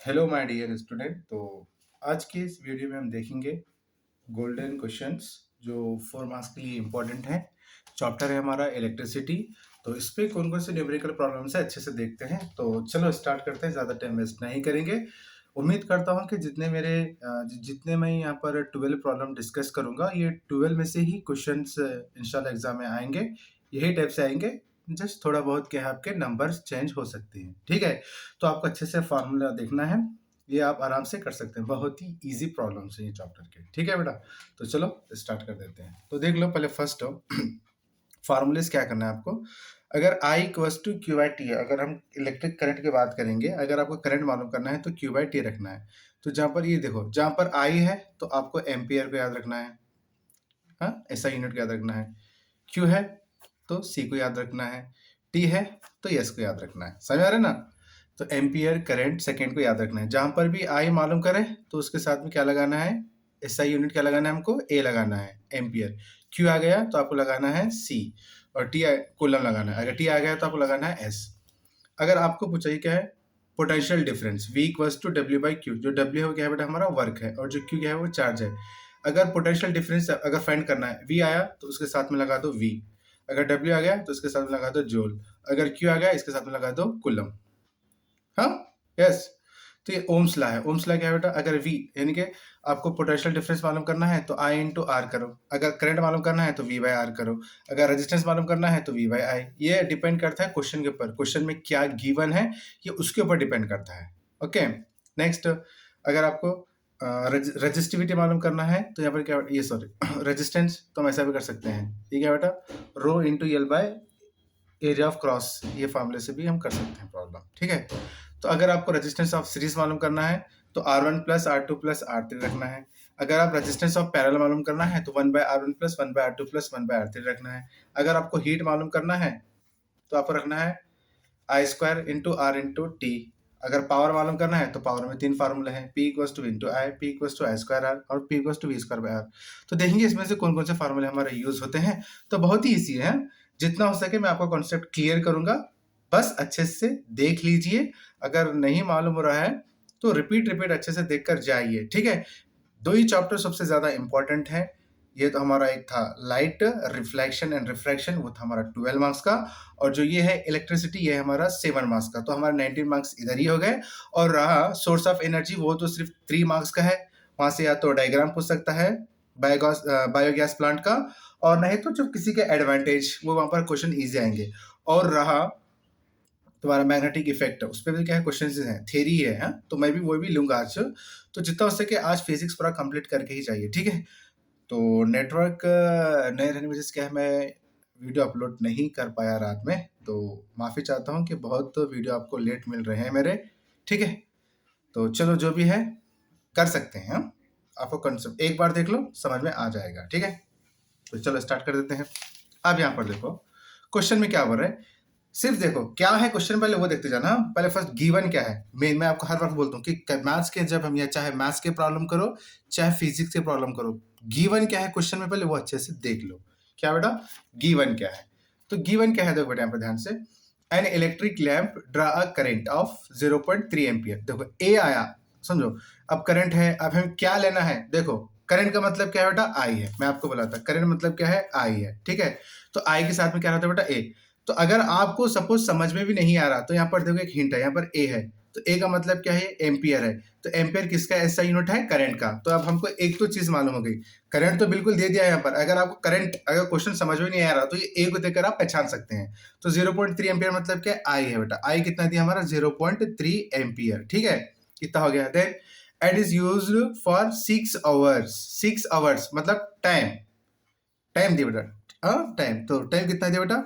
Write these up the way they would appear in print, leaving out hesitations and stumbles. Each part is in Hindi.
Hello my dear student. तो आज के इस वीडियो में हम देखेंगे गोल्डन क्वेश्चंस जो 4 मार्क्स के लिए इम्पोर्टेंट हैं। चैप्टर है हमारा इलेक्ट्रिसिटी। तो इस पे कौन कौन से न्यूमेरिकल प्रॉब्लम्स है अच्छे से देखते हैं। तो चलो स्टार्ट करते हैं, ज़्यादा टाइम वेस्ट नहीं करेंगे। उम्मीद करता हूँ कि जितने मैं यहाँ पर 12 प्रॉब्लम डिस्कस करूँगा, ये 12 में से ही क्वेश्चंस इंशाल्लाह एग्जाम में आएंगे। यही टाइप से आएंगे, जस्ट थोड़ा बहुत क्या है, आपके नंबर्स चेंज हो सकते हैं। ठीक है, तो आपको अच्छे से फार्मूला देखना है, ये आप आराम से कर सकते हैं। बहुत ही इजी प्रॉब्लम्स है ये चैप्टर के। ठीक है बेटा, तो चलो स्टार्ट कर देते हैं। तो देख लो पहले फर्स्ट फार्मूलेस क्या करना है आपको। अगर I equals to Q by T है, अगर हम इलेक्ट्रिक करंट की बात करेंगे, अगर आपको करंट मालूम करना है तो क्यू बाई टी रखना है। तो जहाँ पर ये देखो, जहाँ पर I है तो आपको एम्पियर को याद रखना है, हाँ ऐसा यूनिट को याद रखना है। Q है तो C को याद रखना है, T है तो S को याद रखना है। समझ आ रहा है ना। तो एम्पियर करंट सेकेंड को याद रखना है। जहां पर भी आई मालूम करें तो उसके साथ में क्या लगाना है, एसआई यूनिट क्या लगाना है, हमको ए लगाना है एम्पियर। क्यू आ गया तो आपको लगाना है सी, और टी कूलम लगाना है। अगर टी आ गया तो आपको लगाना है एस। अगर आपको पूछा क्या है, potential difference V equals to W by Q. जो डब्ल्यू है वो क्या है बेटा, हमारा वर्क है, और जो क्यू क्या है वो चार्ज है। अगर पोटेंशियल डिफरेंस अगर फाइंड करना है, V आया तो उसके साथ में लगा दो V, अगर W आ गया तो उसके साथ में लगा दो जूल, अगर Q आ गया इसके साथ में लगा दो कूलम। हाँ यस, तो ये ओम्स लॉ है। ओम्स लॉ क्या है बेटा, अगर V यानी कि आपको पोटेंशियल डिफरेंस मालूम करना है तो I इंटू आर करो, अगर करंट मालूम करना है तो V बाई आर करो, अगर रेजिस्टेंस मालूम करना है तो V बाई आई। ये डिपेंड करता है क्वेश्चन के ऊपर, क्वेश्चन में क्या गिवन है ये उसके ऊपर डिपेंड करता है। ओके नेक्स्ट, अगर आपको रजिस्टिविटी मालूम करना है तो यहाँ पर क्या, ये सॉरी रेजिस्टेंस, तो हम ऐसा भी कर सकते हैं। ये क्या बेटा, rho into L by area of cross, ये फॉर्मूले से भी हम कर सकते हैं प्रॉब्लम। ठीक है, तो अगर आपको रेजिस्टेंस ऑफ सीरीज मालूम करना है तो R1 plus R2 plus R3 रखना है। अगर आप रेजिस्टेंस ऑफ पैरेलल मालूम करना है तो 1 by R1 plus 1 by R2 plus 1 by R3 रखना है। अगर आपको हीट मालूम करना है तो आपको रखना है I square into R into T. अगर पावर मालूम करना है तो पावर में 3 फार्मूले हैं, P equals to into I, P equals to I square R, और P equals to V square by R. तो देखेंगे इसमें से कौन कौन से फार्मूले हमारे यूज होते हैं। तो बहुत ही ईजी है, जितना हो सके मैं आपका कॉन्सेप्ट क्लियर करूंगा, बस अच्छे से देख लीजिए। अगर नहीं मालूम हो रहा है तो रिपीट अच्छे से देखकर जाइए। ठीक है, 2 ही चैप्टर सबसे ज्यादा इंपॉर्टेंट है। ये तो हमारा एक था लाइट रिफ्लेक्शन एंड रिफ्रैक्शन, वो था हमारा 12 मार्क्स का, और जो ये है इलेक्ट्रिसिटी, ये है हमारा 7 मार्क्स का। तो हमारे 19 मार्क्स इधर ही हो गए। और रहा सोर्स ऑफ एनर्जी, वो तो सिर्फ 3 मार्क्स का है। वहां से या तो डायग्राम पूछ सकता है बायोगैस प्लांट का, और नहीं तो जो किसी के एडवांटेज, वो वहां पर क्वेश्चन इजी आएंगे। और रहा तुम्हारा मैग्नेटिक इफेक्ट, उस पर भी क्या है क्वेश्चन हैं, थ्योरी है, हाँ? तो मैं भी वो भी लूंगा आज। तो जितना हो सके आज फिजिक्स पूरा कंप्लीट करके ही चाहिए। ठीक है, तो नेटवर्क नहीं रहने की वजह से क्या है, मैं वीडियो अपलोड नहीं कर पाया रात में, तो माफ़ी चाहता हूँ कि बहुत वीडियो आपको लेट मिल रहे हैं मेरे। ठीक है, तो चलो जो भी है कर सकते हैं हम। आपको कॉन्सेप्ट एक बार देख लो, समझ में आ जाएगा। ठीक है, तो चलो स्टार्ट कर देते हैं। अब यहाँ पर देखो क्वेश्चन में क्या बोल रहे हैं, सिर्फ देखो क्या है क्वेश्चन, पहले वो देखते जाना। पहले फर्स्ट गिवन क्या है, मैं आपको हर वक्त बोलता हूँ कि मैथ्स के जब हम, या चाहे मैथ्स के प्रॉब्लम करो चाहे फिजिक्स के प्रॉब्लम करो, गिवन क्या है क्वेश्चन में पहले वो अच्छे से देख लो। क्या बेटा, गिवन क्या है। तो गिवन क्या है देखो बेटा, यहाँ पर ध्यान से, an electric lamp draw a current of 0.3 ampere. देखो ए आया, समझो। अब करंट है, अब हमें क्या लेना है, देखो करंट का मतलब क्या है बेटा, आई है। मैं आपको बोला था करंट मतलब क्या है, आई है। ठीक है, तो आई के साथ में क्या रहता है बेटा, ए। तो अगर आपको सपोज समझ में भी नहीं आ रहा तो यहाँ पर देखो एक हिंट है, यहाँ पर ए है, तो ए का मतलब क्या है, एम्पियर है। तो एम्पियर किसका ऐसा यूनिट है, करंट का। तो अब हमको एक तो चीज मालूम हो गई, करंट तो बिल्कुल दे दिया है यहाँ पर। अगर आपको करंट, अगर क्वेश्चन समझ में नहीं आ रहा तो ये ए को देखकर आप पहचान सकते हैं। तो 0.3 एम्पियर मतलब क्या, आई है बेटा। आई कितना दिया हमारा, 0.3 एम्पियर। ठीक है, कितना हो गया। Then it is used for 6 hours. 6 hours मतलब टाइम, टाइम दिया बेटा, टाइम। तो टाइम कितना दिया बेटा,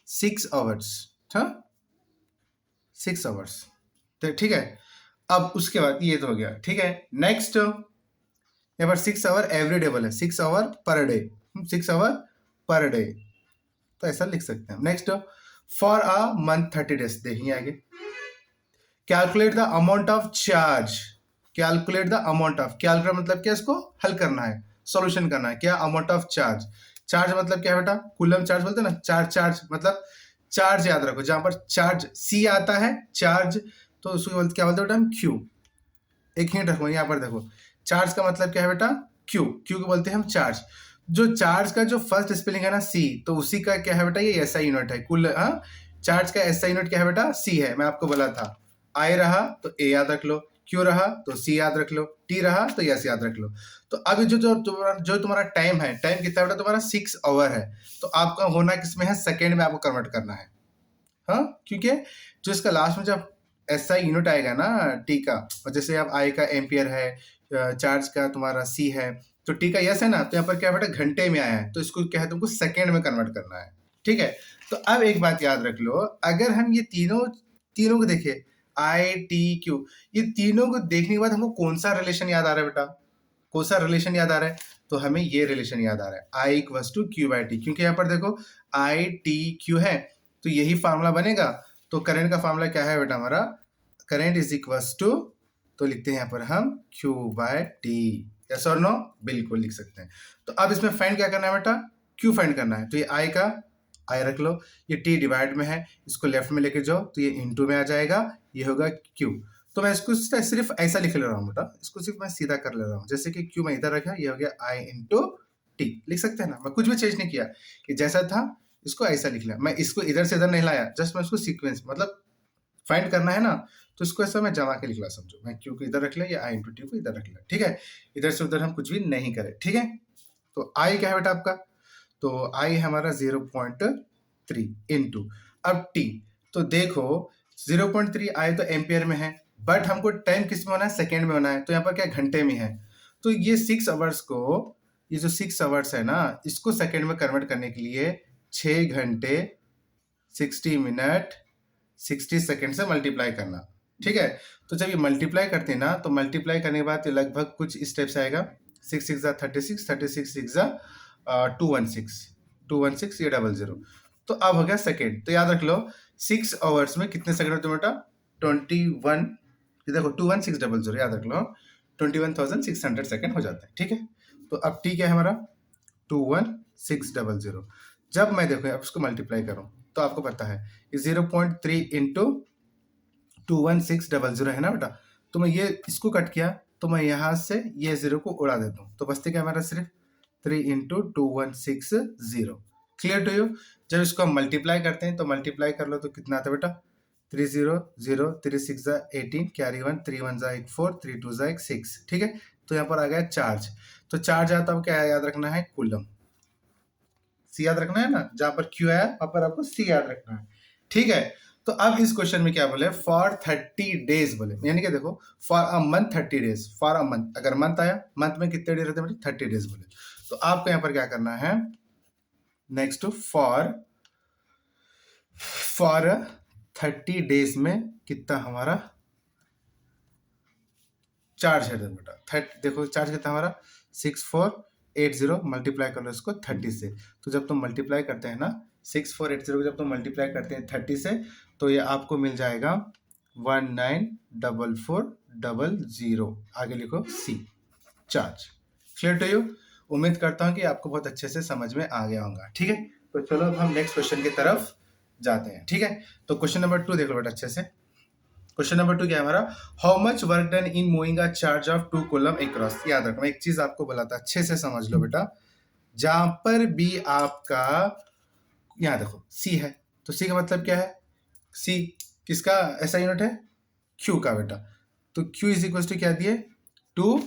6 आवर्स, हाँ 6 आवर्स। तो ठीक है, अब उसके बाद ये तो हो गया। ठीक है, नेक्स्ट यहाँ पर 6 आवर एवरी डे बोले, 6 our per day, 6 our per day, तो ऐसा लिख सकते हैं। Next, for a month 30 days, देखिए आगे, calculate the amount of charge. Calculate the amount of, calculate मतलब क्या, इसको हल करना है, सॉल्यूशन करना है। क्या, अमाउंट ऑफ चार्ज। चार्ज मतलब क्या बेटा, कूलम चार्ज बोलते हैं ना, चार्ज मतलब चार्ज याद रखो, जहां पर चार्ज सी आता है चार्ज, तो उसको क्या बोलते हैं बेटा हम, क्यू। एक हिंट रखो, यहाँ पर देखो, चार्ज का मतलब क्या है बेटा? क्यू। क्यू को बोलते हैं हम चार्ज। जो चार्ज का जो फर्स्ट स्पेलिंग है ना सी, तो उसी का क्या है बेटा? ये एसआई यूनिट है कुल। हाँ, चार्ज का एसआई यूनिट क्या है बेटा? सी है। मैं आपको बोला था, आई रहा तो ए याद रख लो, क्यू रहा तो सी याद रख लो, टी रहा तो एस याद रख लो। तो अब जो तुम्हारा टाइम है, टाइम कितना बेटा तुम्हारा? 6 आवर है। तो आपका होना किसमें है? सेकेंड में आपको कन्वर्ट करना है। हाँ, क्योंकि जो इसका लास्ट में जब एसआई यूनिट आएगा ना टी का, और जैसे अब आई का एम्पियर है, चार्ज का तुम्हारा सी है, तो टी का यस है ना, तो यहाँ पर क्या बेटा? घंटे में आया है, तो इसको क्या है? तुमको सेकेंड में कन्वर्ट करना है। ठीक है, तो अब एक बात याद रख लो, अगर हम ये तीनों तीनों को देखें, आई टी क्यू, ये तीनों को देखने के बाद हमको कौन सा रिलेशन याद आ रहा है बेटा? कौन सा रिलेशन याद आ रहा है? तो हमें ये रिलेशन याद आ रहा है, I equals to Q by T. क्योंकि यहाँ पर देखो आई टी क्यू है, तो यही फार्मूला बनेगा। तो करंट का फार्मूला क्या है बेटा हमारा? करंट इज इक्वल्स टू, तो लिखते हैं यहाँ पर हम क्यू बाय टी। यस और नो? बिल्कुल लिख सकते हैं। तो अब इसमें फाइंड क्या करना है बेटा? क्यू फाइंड करना है। तो ये आई का आई रख लो, ये टी डिवाइड में है, इसको लेफ्ट में लेके जाओ तो ये इनटू में आ जाएगा, ये होगा क्यू। तो मैं इसको सिर्फ ऐसा लिख ले रहा हूँ बेटा, इसको सिर्फ मैं सीधा कर ले रहा हूँ। जैसे कि क्यू मैं इधर रखा, ये हो गया आई इंटू टी। लिख सकते हैं ना, मैं कुछ भी चेंज नहीं किया, कि जैसा था इसको ऐसा लिख लिया। मैं इसको इधर से इधर नहीं लाया, जस्ट मैं इसको सीक्वेंस मतलब फाइंड करना है ना, तो इसको ऐसा मैं जमा के लिख ला। समझो, मैं क्यू को इधर रख लिया, या आई इंटू टी को इधर रख लिया। ठीक है, इधर से उधर हम कुछ भी नहीं करें। ठीक है, तो आई क्या है बेटा आपका? तो आई है हमारा 0.3 इंटू, अब टी, तो देखो 0.3 आई तो एम्पियर में है, बट हमको टाइम किस में होना है? सेकेंड में होना है। तो यहाँ पर क्या घंटे में है, तो ये 6 आवर्स को, ये जो 6 आवर्स है ना, इसको सेकेंड में कन्वर्ट करने के लिए 6 घंटे 60 मिनट 60 सेकेंड से मल्टीप्लाई करना। ठीक है, तो जब ये मल्टीप्लाई करते हैं ना, तो मल्टीप्लाई करने के बाद ये लगभग कुछ स्टेप्स आएगा। 6 6 36, 36 6 216, 216 ये 00। तो अब हो गया सेकेंड। तो याद रख लो 6 आवर्स में कितने सेकंड होते हैं बेटा? 21, ये देखो 21600 याद रख लो, 21,600 सेकंड हो जाता है। ठीक है, तो अब टी क्या है हमारा? 21600। जब मैं देखो अब इसको मल्टीप्लाई करूं, तो आपको पता है ये 0.3 इंटू 21600 है ना बेटा। तो मैं ये इसको कट किया, तो मैं यहाँ से ये 0 को उड़ा देता हूँ, तो बचते क्या हमारा? सिर्फ 3 इंटू 2160। Clear to you? जब इसको हम मल्टीप्लाई करते हैं, तो मल्टीप्लाई कर लो तो कितना आता है बेटा? 300, 3 6 18, कैरी 1, 3 1 4, 3 2 6। ठीक है, तो यहाँ पर आ गया चार्ज। तो चार्ज आता है, क्या याद रखना है? कूलम। सी याद रखना है ना, जहां पर क्यू आया वहां पर आपको सी याद रखना है। ठीक है, तो अब इस क्वेश्चन में क्या बोले? फॉर 30 डेज बोले, यानी कि देखो for a month 30 days, for a month, अगर मंथ आया, मंथ में कितने डेज रहते हैं? 30 डेज बोले। तो आपको यहाँ पर क्या करना है? नेक्स्ट फॉर 30 डेज में कितना हमारा चार्ज है बेटा? देखो चार्ज कितना हमारा? 6480, मल्टीप्लाई कर लो इसको 30 से। तो जब तुम मल्टीप्लाई करते हैं ना 6480 को, जब तुम मल्टीप्लाई करते हैं 30 से, तो ये आपको मिल जाएगा 194400। आगे लिखो C, charge. Clear to you? उम्मीद करता हूँ कि आपको बहुत अच्छे से समझ में आ गया होगा। ठीक है, तो चलो अब हम नेक्स्ट क्वेश्चन की तरफ जाते हैं। ठीक है, तो क्वेश्चन नंबर 2 देख लो बेटा अच्छे से। क्वेश्चन नंबर 2 क्या है हमारा? How much work done in moving a charge of 2 coulomb across. याद रखो, मैं एक चीज आपको बोला था, अच्छे से समझ लो बेटा। जहां पर भी आपका, यहाँ देखो सी है, तो सी का मतलब क्या है? सी किसका ऐसा यूनिट है? क्यू का बेटा। तो क्यू इज इक्वल टू क्या दिए? 2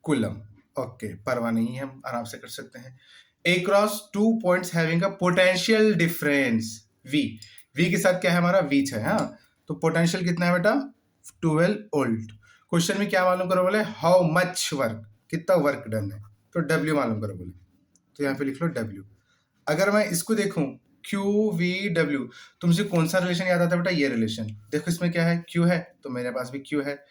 कूलम। ओके, परवाह नहीं है, हम आराम से कर सकते हैं। Across 2 points having a potential difference V. V के साथ क्या है हमारा? वी है। हाँ, तो पोटेंशियल कितना है बेटा? 12 वोल्ट। क्वेश्चन में क्या मालूम करो बोले? हाउ मच वर्क, कितना वर्क डन है, तो डब्ल्यू मालूम करो बोले, तो यहाँ पे लिख लो डब्ल्यू। अगर मैं इसको देखूं क्यू वी डब्ल्यू, तुमसे कौन सा रिलेशन याद आता है बेटा? ये रिलेशन। देखो इसमें क्या है? क्यू है, तो मेरे पास भी क्यू है,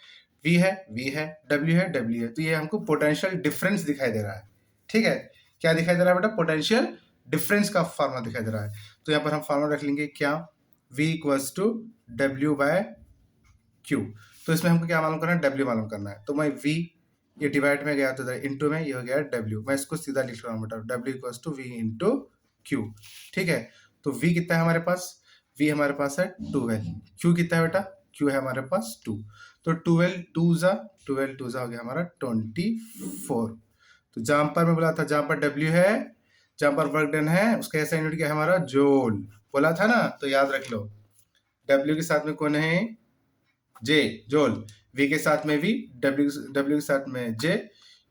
वी है, वी है, डब्ल्यू है, डब्ल्यू है। तो ये हमको पोटेंशियल डिफरेंस दिखाई दे रहा है। ठीक है, क्या दिखाई दे रहा है बेटा? पोटेंशियल डिफरेंस का फार्मूला दिखाई दे रहा है। तो यहाँ पर हम फार्मूला रख लेंगे क्या? V equals to W by Q. तो इसमें हमको क्या मालूम करना है? डब्ल्यू मालूम करना है। तो मैं V, ये डिवाइड में गया तो इधर इंटू में, ये हो गया डब्ल्यू। मैं इसको सीधा लिख रहा हूँ बेटा, W equals to V into Q. ठीक है, तो V कितना है हमारे पास? V हमारे पास है 12। क्यू कितना है बेटा? क्यू है हमारे पास 2। तो 12 टू ज़ा हो गया हमारा 24। तो जहां पर मैं बोला था, जहां पर W है, जहां पर वर्क डन है, उसका ऐसा यूनिट क्या है हमारा, जूल बोला था ना, तो याद रख लो। W के साथ में कौन है, J, जूल। V के साथ में V, W के साथ में J,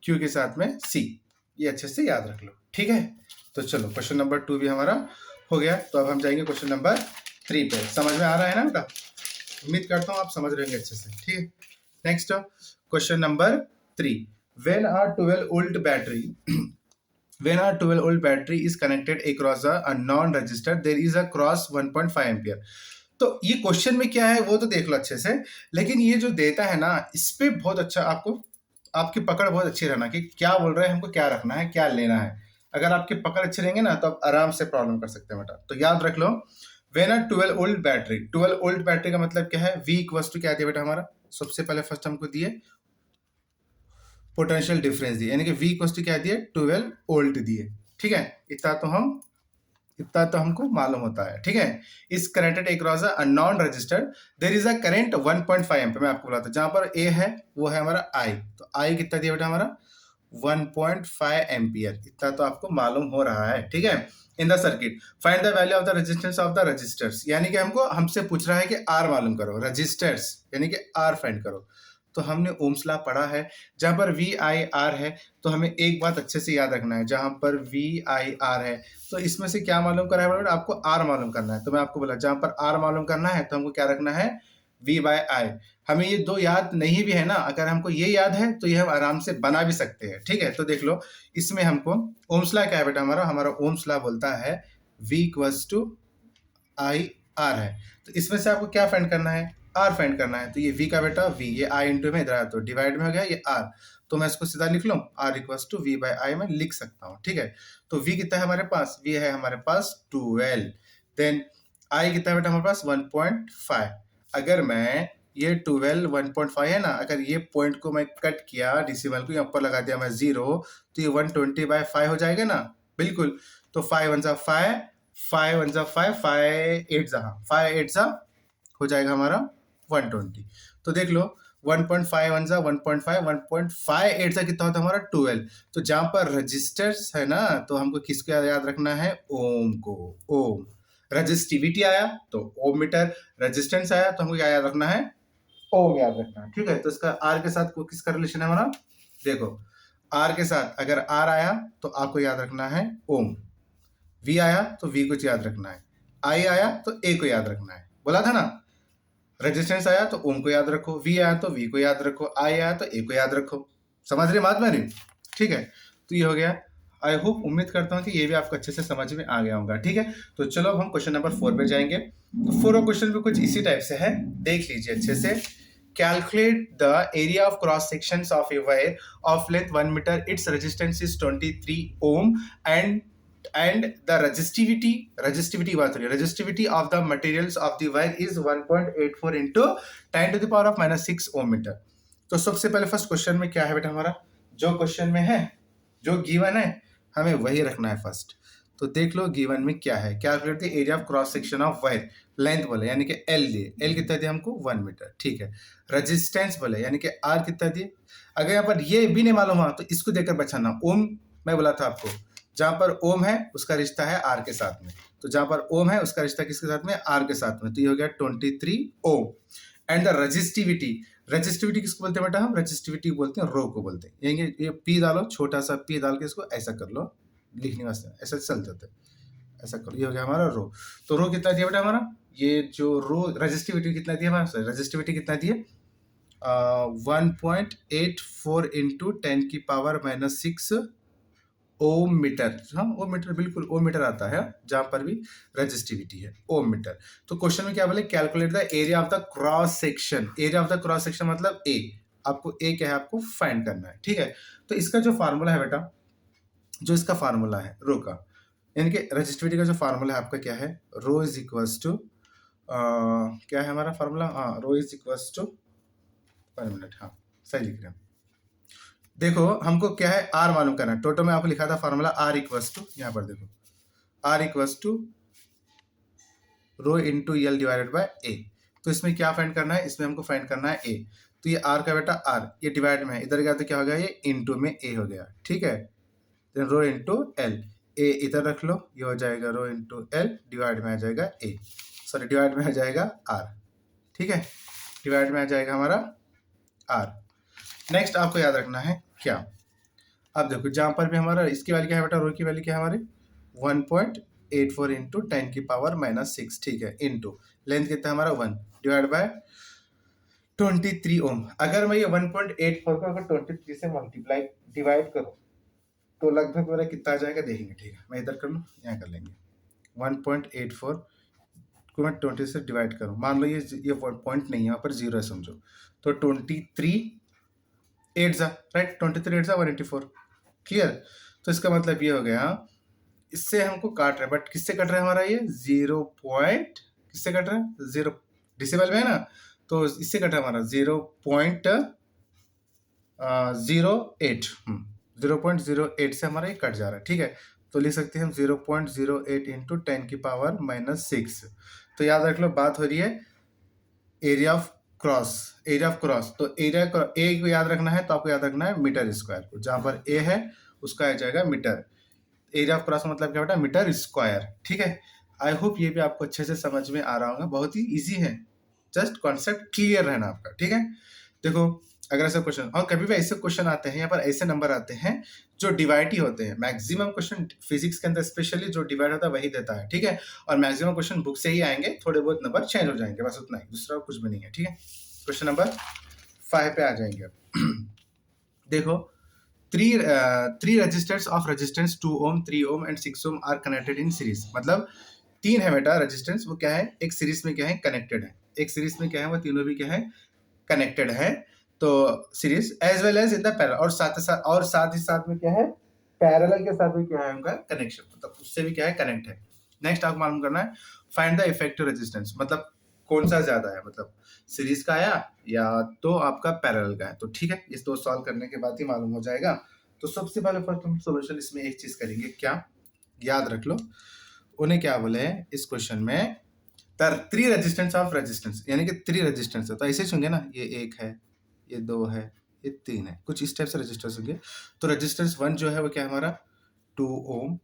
Q के साथ में C। ये अच्छे से याद रख लो, ठीक है। तो चलो क्वेश्चन नंबर 2 भी हमारा हो गया। तो अब हम जाएंगे क्वेश्चन नंबर 3 पे। समझ में आ रहा है ना बेटा? उम्मीद करता हूँ आप समझ रहे होंगे अच्छे से, ठीक है। Next question number 3, when a 12 volt battery when a 12 volt battery is connected across a non-resistor, there is a cross 1.5 ampere। तो ये क्वेश्चन में क्या है वो तो देख लो अच्छे से, लेकिन ये जो देता है ना, इस पे बहुत अच्छा आपको, आपकी पकड़ बहुत अच्छी रहना कि क्या बोल रहे हैं, हमको क्या रखना है, क्या लेना है। अगर आपकी पकड़ अच्छी रहेंगे ना, तो आप आराम से प्रॉब्लम कर सकते हैं बेटा। तो याद रख लो, when a 12 volt battery, 12 volt battery का मतलब क्या है, V इक्वल्स टू क्या दिया बेटा हमारा, सबसे पहले फर्स्ट हमको दिए पोटेंशियल डिफरेंस दिए, यानी कि V इक्वल्स टू क्या दिए, 12 वोल्ट दिए, ठीक है। इतना तो हमको मालूम होता है, ठीक है। इस connected across a non resistor, there is a current 1.5 ampere. मैं आपको बोला था, जहां पर A है वो है हमारा I, तो I कितना दिया बेटा हमारा 1.5 एम्पीयर। इतना तो आपको मालूम हो रहा है, ठीक है। In the circuit find the value of the resistance of the resistors, यानी कि हमसे पूछ रहा है कि R मालूम करो, रजिस्टर्स यानी कि R फाइंड करो। तो हमने ओम्स लॉ पढ़ा है, जहां पर VIR है, तो हमें एक बात अच्छे से याद रखना है, जहां पर VIR है तो इसमें से क्या मालूम करा है, आपको R मालूम करना है। तो मैं आपको बोला, जहां पर R मालूम करना है तो हमको क्या रखना है, V/I। हमें ये दो याद नहीं भी है ना, अगर हमको ये याद है तो ये हम आराम से बना भी सकते हैं, ठीक है। तो देख लो, इसमें हमको ओम्स लॉ क्या है बेटा, हमारा ओम्स लॉ बोलता है V इक्वल्स टू IR है। तो इसमें से आपको क्या फाइंड करना है, R फाइंड करना है। तो ये V का बेटा V, ये I इंटू में इधर आया तो डिवाइड में हो गया ये R, तो मैं इसको सीधा लिख लूं R इक्वल्स टू V/I में लिख सकता हूं, ठीक है। तो V कितना है हमारे पास, V है हमारे पास 12, देन I कितना है बेटा हमारे पास 1.5। अगर मैं ये 12 1.5 है ना, अगर ये पॉइंट को मैं कट किया, डेसिमल को यहाँ पर लगा दिया मैं 0, तो ये 120/5 हो जाएगा ना, बिल्कुल। तो 5 1 5, 5 1 5, 5 8 हो जाएगा हमारा 120। तो देख लो 1.5 1 1.5, 1.58 सा कितना होता है हमारा 12। तो जहां पर रजिस्टर्स है ना, तो हमको किसको याद रखना है, ओम को। ओम, रजिस्टिविटी आया तो ओम मीटर, रेजिस्टेंस आया तो हमको क्या याद रखना है, ओम याद रखना है, ठीक है। तो इसका आर के साथ किसका रिलेशन है हमारा, देखो आर के साथ अगर आर आया तो आपको याद रखना है ओम, वी आया तो वी को याद रखना है, आई आया तो ए को याद रखना है, बोला था ना। रेजिस्टेंस आया तो ओम को याद रखो, वी आया तो वी को याद रखो, आई आया तो ए को याद रखो। समझ रहे बात मेरी, ठीक है। तो ये हो गया। आई होप, उम्मीद करता हूँ कि ये भी आपको अच्छे से समझ में आ गया होगा, ठीक है। तो चलो अब हम क्वेश्चन नंबर 4 पे जाएंगे। तो 4 क्वेश्चन भी कुछ इसी टाइप से है, देख लीजिए अच्छे से। Calculate the area of cross sections of a wire of length 1 meter. Its resistance is 23 ohm and the resistivity बात हो रही है, resistivity of the materials of the wire is 1.84 into 10 to the power of -6 ohm meter। तो सबसे पहले फर्स्ट क्वेश्चन में क्या है बेटा हमारा, जो क्वेश्चन में है, जो गिवन है, हमें वही रखना है फर्स्ट। तो देख लो गिवन में क्या है, calculate the area of cross section of wire, length बोले यानी कि L दिए, L कितना दिया हमको 1 मीटर, ठीक है। रेजिस्टेंस बोले यानी कि R कितना दिए, अगर यहाँ पर ये भी नहीं मालूम हुआ तो इसको देकर बचाना। ओम मैं बोला था आपको, जहां पर ओम है उसका रिश्ता है R के साथ में, तो जहां पर ओम है उसका रिश्ता किसके साथ में, R के साथ में। तो ये हो गया 23 ओम। एंड द रजिस्टिविटी किसको बोलते हैं बेटा, हम रजिस्टिविटी बोलते हैं, रो को बोलते हैं। ये P डालो, छोटा सा P डाल के इसको ऐसा कर लो, लिखने वास्ते ऐसा चल जाता है, ऐसा करो। ये हो गया हमारा रो। तो रो कितना दिया बेटा हमारा, ये जो रो रजिस्टिविटी कितना दिया हमारा, रजिस्टिविटी कितना दिए 1.84 इंटू 10 की पावर -6 ओम मीटर। हाँ ओम मीटर, बिल्कुल ओम मीटर आता है जहां पर भी रजिस्टिविटी है, ओम मीटर। तो क्वेश्चन में क्या बोले, calculate the area of the cross section. Area of the cross section मतलब ए, आपको ए क्या है आपको फाइंड करना है, ठीक है। तो इसका जो फार्मूला है बेटा, जो इसका फार्मूला है रो का, यानी कि रजिस्टिविटी का जो फार्मूला है आपका क्या है, रो इज इक्वल्स टू क्या है हमारा फार्मूला, हाँ रो इज इक्वल्स टू, पर मिनट, हाँ सही लिख रहे हैं। देखो हमको क्या है, आर मालूम करना है। टोटल में आपको लिखा था फार्मूला आर इक्वल्स टू, यहाँ पर देखो R equals to rho into L divided by A. तो इसमें क्या फाइंड करना है, इसमें हमको फाइंड करना है ए। तो ये आर का बेटा आर, ये डिवाइड में है, इधर गया तो क्या हो गया, ये इंटू में ए हो गया, ठीक है। देन रो इंटू एल, ए इधर रख लो, ये हो जाएगा रो इंटू एल, डिवाइड में आ जाएगा ए, सॉरी डिवाइड में आ जाएगा आर, ठीक है, डिवाइड में आ जाएगा हमारा आर। नेक्स्ट आपको याद रखना है क्या, अब देखो जहां पर भी हमारा इसकी वैल्यू क्या है बेटा, रो की वैल्यू क्या है हमारी 1.84 इंटू 10⁻⁻6, ठीक है, इंटू लेंथ कितना है हमारा 1 डिवाइड बाय 23 ओम। अगर मैं ये 1.84 को अगर 23 से मल्टीप्लाई डिवाइड करूं तो लगभग मेरा कितना आ जाएगा देखेंगे, ठीक है, मैं इधर कर लूँ, यहाँ कर लेंगे। 1.84 को मैं 20 से डिवाइड करूँ, मान लो ये पॉइंट नहीं है, यहाँ पर जीरो है समझो, तो 23 8 जा राइट, 23 8 जा 184, क्लियर। तो इसका मतलब ये हो गया, इससे हमको काट रहा है, बट किससे कट रहा है हमारा ये 0 पॉइंट, किससे कट रहा है 0 डिसिमल में है ना, तो इससे कट रहा है हमारा 0.08, 0.08 से हमारा ये कट जा रहा है, ठीक है। तो लिख सकते हैं हम 0.08 इंटू 10⁻⁻6। तो याद रख लो, बात हो रही है area of cross, area of cross, तो एरिया ए को याद रखना है तो आपको याद रखना है मीटर स्क्वायर को, जहां पर ए है उसका आ जाएगा मीटर, एरिया ऑफ क्रॉस मतलब क्या बेटा मीटर स्क्वायर, ठीक है। आई होप ये भी आपको अच्छे से समझ में आ रहा होगा, बहुत ही इजी है, जस्ट कॉन्सेप्ट क्लियर रहना आपका, ठीक है। देखो अगर ऐसा क्वेश्चन, और कभी भी ऐसे क्वेश्चन आते हैं यहाँ पर, ऐसे नंबर आते हैं जो डिवाइड ही होते हैं, मैक्सिमम क्वेश्चन फिजिक्स के अंदर स्पेशली जो डिवाइड होता है वही देता है, ठीक है। और मैक्सिमम क्वेश्चन बुक से ही आएंगे, थोड़े बहुत नंबर चेंज हो जाएंगे, बस उतना ही, दूसरा कुछ भी नहीं है, ठीक है। क्वेश्चन नंबर 5 पे आ जाएंगे अब। देखो three resistors of resistance 2 ohm 3 ohm and 6 ohm are connected in series, मतलब तीन है बेटा रेजिस्टेंस, वो क्या है एक सीरीज में क्या है कनेक्टेड है, एक सीरीज में क्या है वो तीनों भी क्या है कनेक्टेड है, तो series as well as in the parallel, और साथ ही साथ में क्या है पैरेलल के साथ भी क्या है उनका कनेक्शन, मतलब उससे भी क्या है कनेक्ट है। नेक्स्ट आपको मालूम करना है फाइंड द इफेक्टिव रेजिस्टेंस, मतलब कौन सा ज्यादा है, मतलब सीरीज का आया या तो आपका पैरेलल का है, तो ठीक है, इस दो सॉल्व करने के बाद ही मालूम हो जाएगा। तो सबसे पहले फर्स्ट हम सॉल्यूशन इसमें एक चीज करेंगे, क्या याद रख लो, उन्हें क्या बोले इस क्वेश्चन में थ्री रेजिस्टेंस ऑफ रेजिस्टेंस, यानी कि थ्री रेजिस्टेंस है, तो ऐसे ही होंगे ना, ये एक है, ये दो है, ये तीन है, कुछ इस टाइप से रेजिस्टेंस होंगे। तो रेजिस्टेंस 1 जो है वो क्या है हमारा 2 ओम,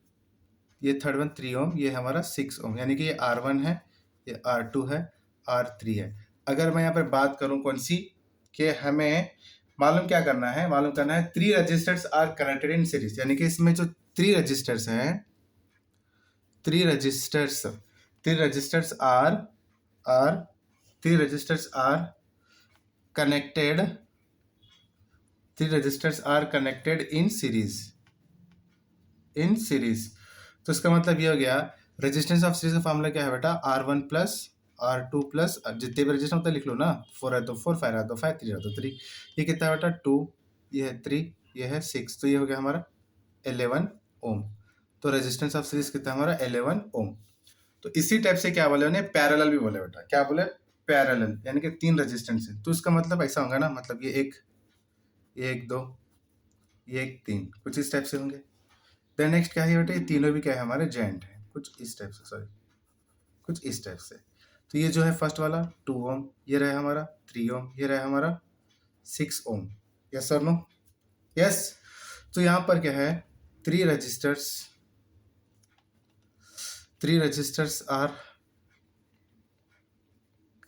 ये थर्ड वन 3 ओम, ये हमारा 6 ओम, यानी कि ये R1 है, ये R2 है, R3 है। अगर मैं यहाँ पर बात करूँ कौन सी, कि हमें मालूम क्या करना है, मालूम करना है three resistors are connected in series, यानी कि इसमें जो थ्री रजिस्टर्स हैं, three resistors are are three resistors are connected, three resistors are connected in series, in series. तो इसका मतलब ये हो गया रेजिस्टेंस ऑफ सीरीज का फॉर्मूला क्या है बेटा R1 प्लस R2 प्लस, जितने भी रजिस्टर होता है लिख लो ना, 4 है तो 4, 5 है तो 5, 3 है तो 3, ये कितना है बेटा 2, ये है 3, ये है 6, तो ये हो गया हमारा 11 ओम। तो रेजिस्टेंस ऑफ सीरीज कितना है हमारा 11 ओम। तो इसी टाइप से क्या बोले उन्हें पैरेलल भी बोले बेटा, क्या बोले पैरेलल, यानी कि तीन रेजिस्टेंस है, तो इसका मतलब ऐसा होगा ना, मतलब ये एक दो, ये एक तीन, कुछ इस टाइप से होंगे। देन नेक्स्ट क्या है बेटा, ये तीनों भी क्या है हमारे जॉइंट है, कुछ इस टाइप से, सॉरी कुछ इस टाइप से। तो ये जो है फर्स्ट वाला 2 ओम, ये रहा हमारा 3 ओम, ये रहा हमारा 6 ओम, यस और नो, यस। तो यहाँ पर क्या है three resistors are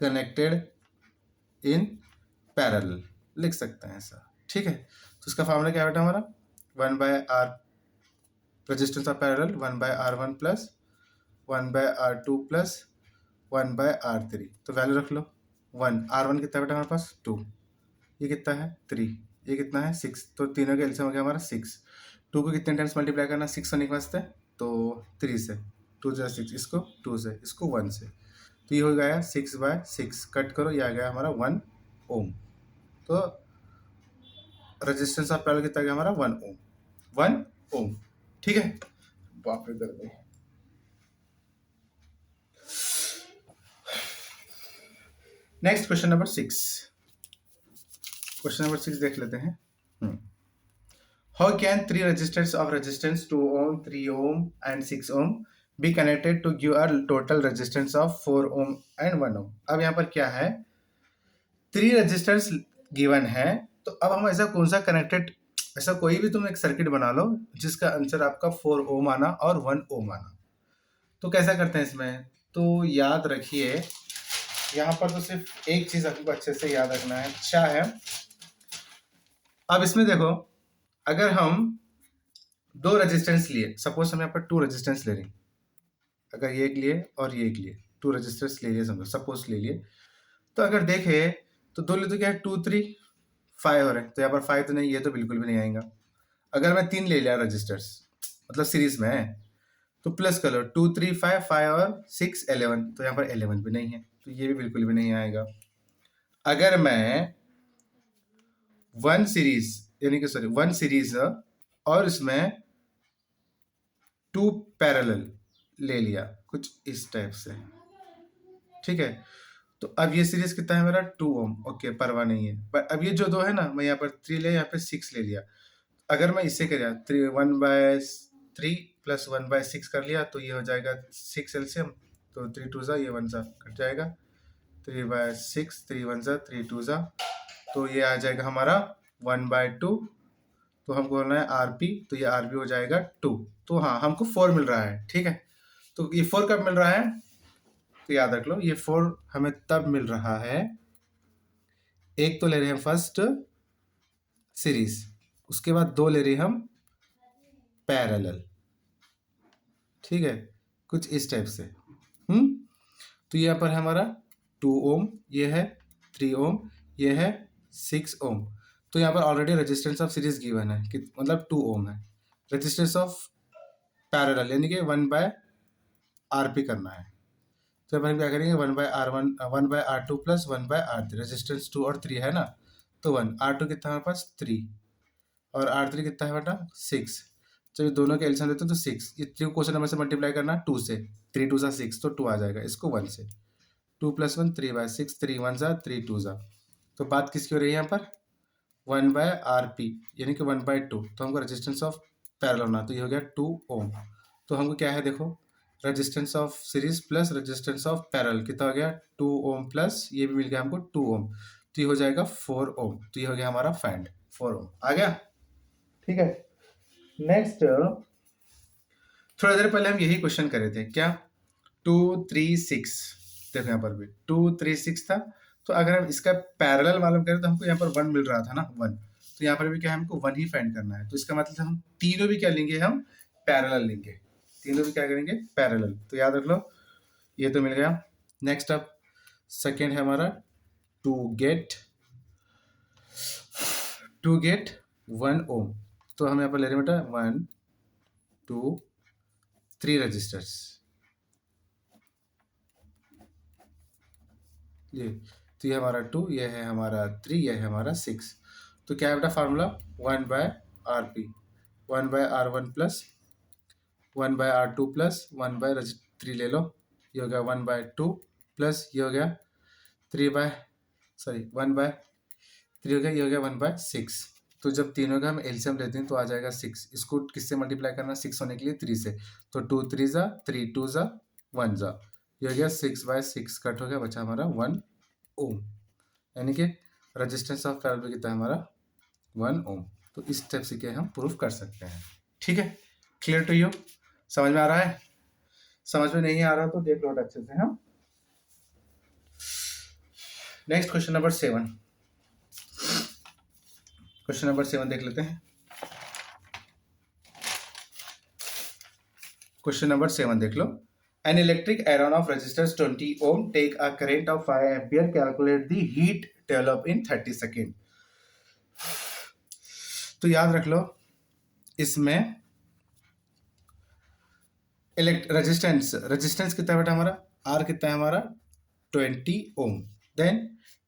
connected in parallel, लिख सकते हैं ऐसा, ठीक है। तो इसका फॉर्मूला क्या है बेटा हमारा 1/r resistance of parallel 1/r1 plus 1/r2 plus 1/r3, तो वैल्यू रख लो 1, R1 कितना बेटा हमारे पास 2, ये कितना है 3, ये कितना है 6, तो तीनों का एलसीएम हो गया हमारा 6। 2 को कितने टाइम्स मल्टीप्लाई करना 6 होने के वास्ते, तो 3 से, 2 0 6, इसको 2 से, इसको 1 से, तो ये हो गया 6/6, कट करो, ये आ गया हमारा 1 ओम। तो रेजिस्टेंस ऑफ पैरेलल कितना गया हमारा 1 ओम, 1 ओम, ठीक है। बाप रे दर्द है। Next question number 6, question number 6 देख लेते हैं। How can three resistors of resistance 2 ohm, 3 ohm and 6 ohm be connected to give a total resistance of 4 ohm and 1 ohm? अब यहाँ पर क्या है, थ्री रजिस्टर्स गिवन है, तो अब हम ऐसा कौन सा कनेक्टेड, ऐसा कोई भी तुम एक सर्किट बना लो जिसका आंसर आपका 4 ओम आना और 1 ओम आना। तो कैसा करते हैं इसमें, तो याद रखिए यहाँ पर तो सिर्फ एक चीज आपको अच्छे से याद रखना है, क्या है। अब इसमें देखो, अगर हम दो रेजिस्टेंस लिए, सपोज हम यहाँ पर 2 रेजिस्टेंस ले रहे हैं, अगर ये एक लिए और ये एक लिए, 2 रेजिस्टेंस ले लिए, समझो सपोज ले लिए, तो अगर देखे तो दो लिए तो क्या है 2 3 5 हो रहे हैं, तो यहाँ पर 5 तो नहीं, ये तो बिल्कुल भी नहीं आएगा। अगर मैं 3 ले लिया रजिस्टर्स, मतलब सीरीज में है, तो प्लस कर लो 2 3 5 5 और 6 11, तो यहाँ पर 11 भी नहीं है, तो ये भी बिल्कुल भी नहीं आएगा। अगर मैं 1 सीरीज यानी कि सॉरी 1 सीरीज और इसमें 2 पैरेलल ले लिया कुछ इस टाइप से, ठीक है, तो अब ये सीरीज कितना है मेरा 2 ओम, ओके परवाह नहीं है। पर अब ये जो दो है ना, मैं यहाँ पर 3 ले, यहाँ पे 6 ले लिया, अगर मैं इससे कर 1/3 प्लस 1/6 कर लिया, तो ये हो जाएगा 6 एलसीएम, तो 3 2 जा, ये 1 जा कट जाएगा, 3/6 3 1 जा 3 2 जा, तो ये आ जाएगा हमारा 1/2, तो हमको बोलना है आरपी, तो ये आरपी हो जाएगा 2। तो हाँ, हमको 4 मिल रहा है, ठीक है। तो ये 4 कब मिल रहा है, तो याद रख लो, ये 4 हमें तब मिल रहा है, एक तो ले रहे हैं फर्स्ट सीरीज, उसके बाद 2 ले रहे हैं हम पैरेलल, ठीक है, कुछ इस टाइप से। तो यहाँ पर हमारा 2 ओम, ये है 3 ओम, ये है 6 ओम, तो यहाँ पर already resistance of series given है कि मतलब 2 ओम है। रेजिस्टेंस ऑफ पैरेलल यानी कि 1/RP करना है, तो अपन क्या करेंगे 1/R1 1/R2 plus 1/R3, resistance 2 और 3 है ना, तो 1, R2 कितना है हमारे पास 3 और R3 कितना है बेटा 6, तो ये दोनों के एलसीएम लेते हैं तो 6, ये 3 क्वेश्चन नंबर से मल्टीप्लाई करना 2 से, 3 2 6, तो 2 आ जाएगा, इसको 1 से, 2 + 1 3/6, 3 1 3 2, तो बात किसकी हो रही है यहाँ पर 1/RP यानी कि 1/2, तो हमको रेजिस्टेंस ऑफ पैरेलल होना, तो ये हो गया 2 ओम। तो हमको क्या है देखो, resistance of series plus resistance of parallel कितना हो गया 2 ओम, प्लस ये भी मिल गया हमको 2 ओम, तो ये हो जाएगा 4 ओम, तो ये हो गया हमारा फाइंड 4 ओम आ गया, ठीक है। नेक्स्ट, थोड़ा देर पहले हम यही क्वेश्चन करे थे, क्या 2 3 6, देखो यहाँ पर भी 2 3 6 था, तो अगर हम इसका पैरेलल मालूम करें तो हमको यहाँ पर 1 मिल रहा था ना 1, तो यहाँ पर भी क्या है हमको 1 ही फाइंड करना है, तो इसका मतलब हम तीनों भी क्या लेंगे, हम पैरेलल लेंगे, तीनों भी क्या करेंगे पैरेलल, तो याद रख लो ये तो मिल गया। नेक्स्ट अब सेकेंड है हमारा टू गेट 1 ओम, तो हम यहाँ पर ले रहे हैं बेटा 1 2 3 रजिस्टर्स, ये तो ये हमारा 2, ये है हमारा 3, ये है हमारा 6, तो क्या है बेटा formula 1/RP 1/R1 plus 1/R2 plus 1/3 ले लो, ये हो गया 1/2 प्लस ये हो गया 1/3 हो गया, ये हो गया 1/6, तो जब तीनों का हम एलसीएम लेते हैं तो आ जाएगा 6, इसको किससे मल्टीप्लाई करना 6 होने के लिए 3 से, तो 2 3 जा 3 2 जा 1 जा, ये हो गया 6/6 कट हो गया, बचा हमारा 1 ओम, यानी कि रेजिस्टेंस ऑफ पैरेलल कितना है हमारा 1 ओम। तो इस स्टेप से क्या हम प्रूफ कर सकते हैं, ठीक है। क्लियर टू यू, समझ में आ रहा है, समझ में नहीं आ रहा तो देख लो अच्छे से। हम next question number 7, question number 7 देख लेते हैं। क्वेश्चन नंबर 7 देख लो, an electric iron of resistance 20 ohm take a current of 5 ampere, calculate the heat develop in 30 second। तो याद रख लो इसमें रेजिस्टेंस कितना है बेटा हमारा, आर कितना है हमारा 20 ohm, then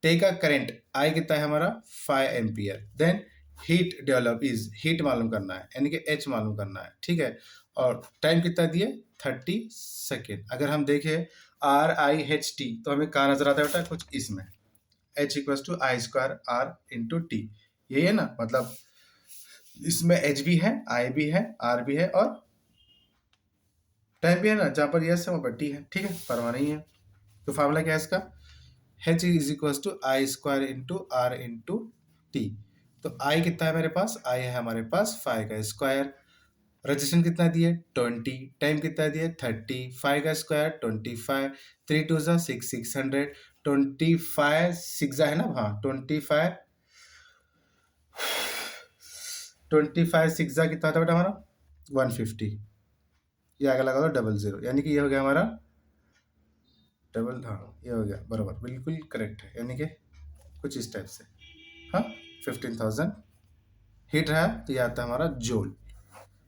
take a current I कितना है हमारा 5 ampere, then heat develop is, heat मालूम करना है यानी कि एच मालूम करना है, ठीक है, और टाइम कितना दिए 30 सेकेंड। अगर हम देखें RIHT तो हमें कहाँ नजर आता है बेटा, कुछ इसमें H = I²R × T, यही है ना, मतलब इसमें H भी है, I भी है, R भी है और टाइम भी है ना, जहाँ पर यस है वहाँ पर T है, ठीक है, परवाह नहीं है। तो फार्मूला क्या है इसका, H = I² × R × टी। तो आई कितना है मेरे पास, आई है हमारे पास 5 का स्क्वायर। रजिस्टेंस कितना दिए 20, टाइम कितना दिए 30, 5 का स्क्वायर 25, 3 टू जा 6, 600, 25 6 है ना, हाँ 25 6 जा कितना था बेटा हमारा 150। ये आगे लगा दो 00, यानी कि ये हो गया हमारा डबल, हाँ ये हो गया बराबर, बिल्कुल करेक्ट है, यानी कि कुछ इस टाइप से। हाँ 15,000 हिट रहा है, तो ये आता है हमारा जूल।